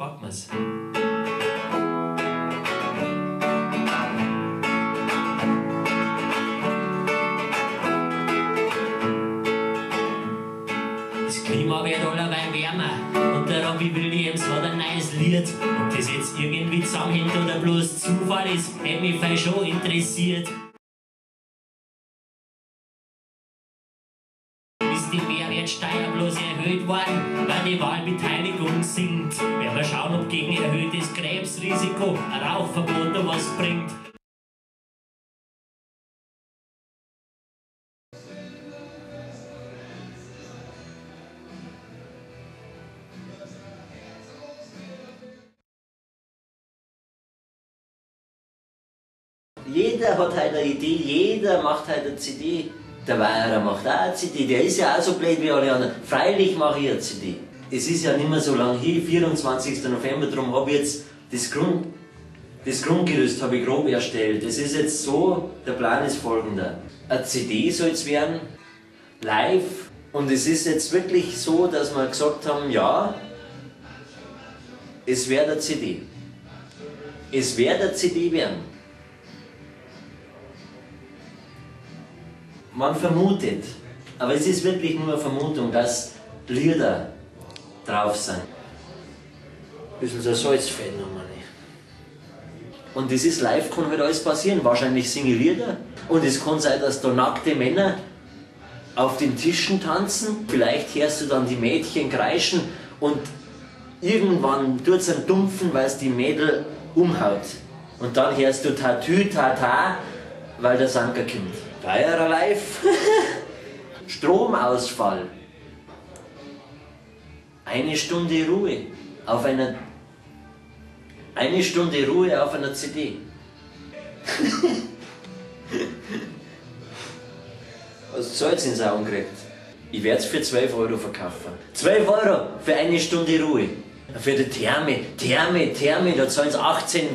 Packen wir's. Das Klima wird allerweil wärmer und der Robbie Williams hat ein neues Lied. Ob das jetzt irgendwie zusammenhängt oder bloß Zufall ist, hätte mich voll schon interessiert. Ist die Mehrwertsteuer bloß erhöht worden, weil die Wahlbeteiligung sinkt? Werden wir schauen, ob gegen erhöhtes Krebsrisiko ein Rauchverbot noch was bringt. Jeder hat halt eine Idee, jeder macht halt eine CD. Der Weierer macht auch eine CD, der ist ja auch so blöd wie alle anderen. Freilich mache ich eine CD. Es ist ja nicht mehr so lange hin, 24. November, darum habe ich jetzt das Grundgerüst habe ich grob erstellt. Es ist jetzt so, der Plan ist folgender. Eine CD soll es werden, live, und es ist jetzt wirklich so, dass wir gesagt haben, ja, es wird eine CD. Es wird eine CD werden. Man vermutet, aber es ist wirklich nur eine Vermutung, dass Lieder drauf sind. Ein bisschen so Salzfett nochmal. Und das ist live, kann halt alles passieren. Wahrscheinlich singe ich Lieder. Und es kann sein, dass da nackte Männer auf den Tischen tanzen. Vielleicht hörst du dann die Mädchen kreischen und irgendwann tut es einen Dumpfen, weil es die Mädel umhaut. Und dann hörst du Tatü, Tata, weil der Sanker kommt. Weierer live. Stromausfall. 1 Stunde Ruhe auf einer. 1 Stunde Ruhe auf einer CD. Was soll's ins Augen gekriegt? Ich werde es für 12 € verkaufen. 12 € für 1 Stunde Ruhe. Für die Therme, da zahlen sie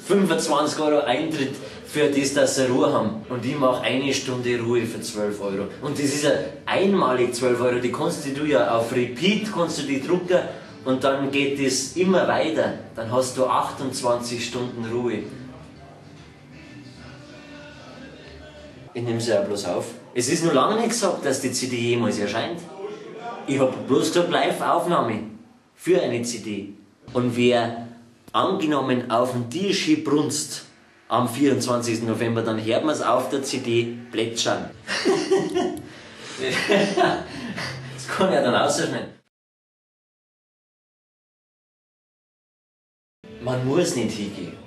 25 € Eintritt für das, dass sie Ruhe haben. Und ich mache 1 Stunde Ruhe für 12 €. Und das ist ja einmalig 12 €. Die kannst du ja auf Repeat kannst du die drucken und dann geht das immer weiter. Dann hast du 28 Stunden Ruhe. Ich nehme sie ja bloß auf. Es ist noch lange nicht gesagt, dass die CD jemals erscheint. Ich habe bloß gesagt, Live-Aufnahme für eine CD. Und wer angenommen auf den Tisch brunzt am 24. November, dann hört man es auf der CD plätschern. Das kann ja dann ausschneiden. Man muss nicht hingehen.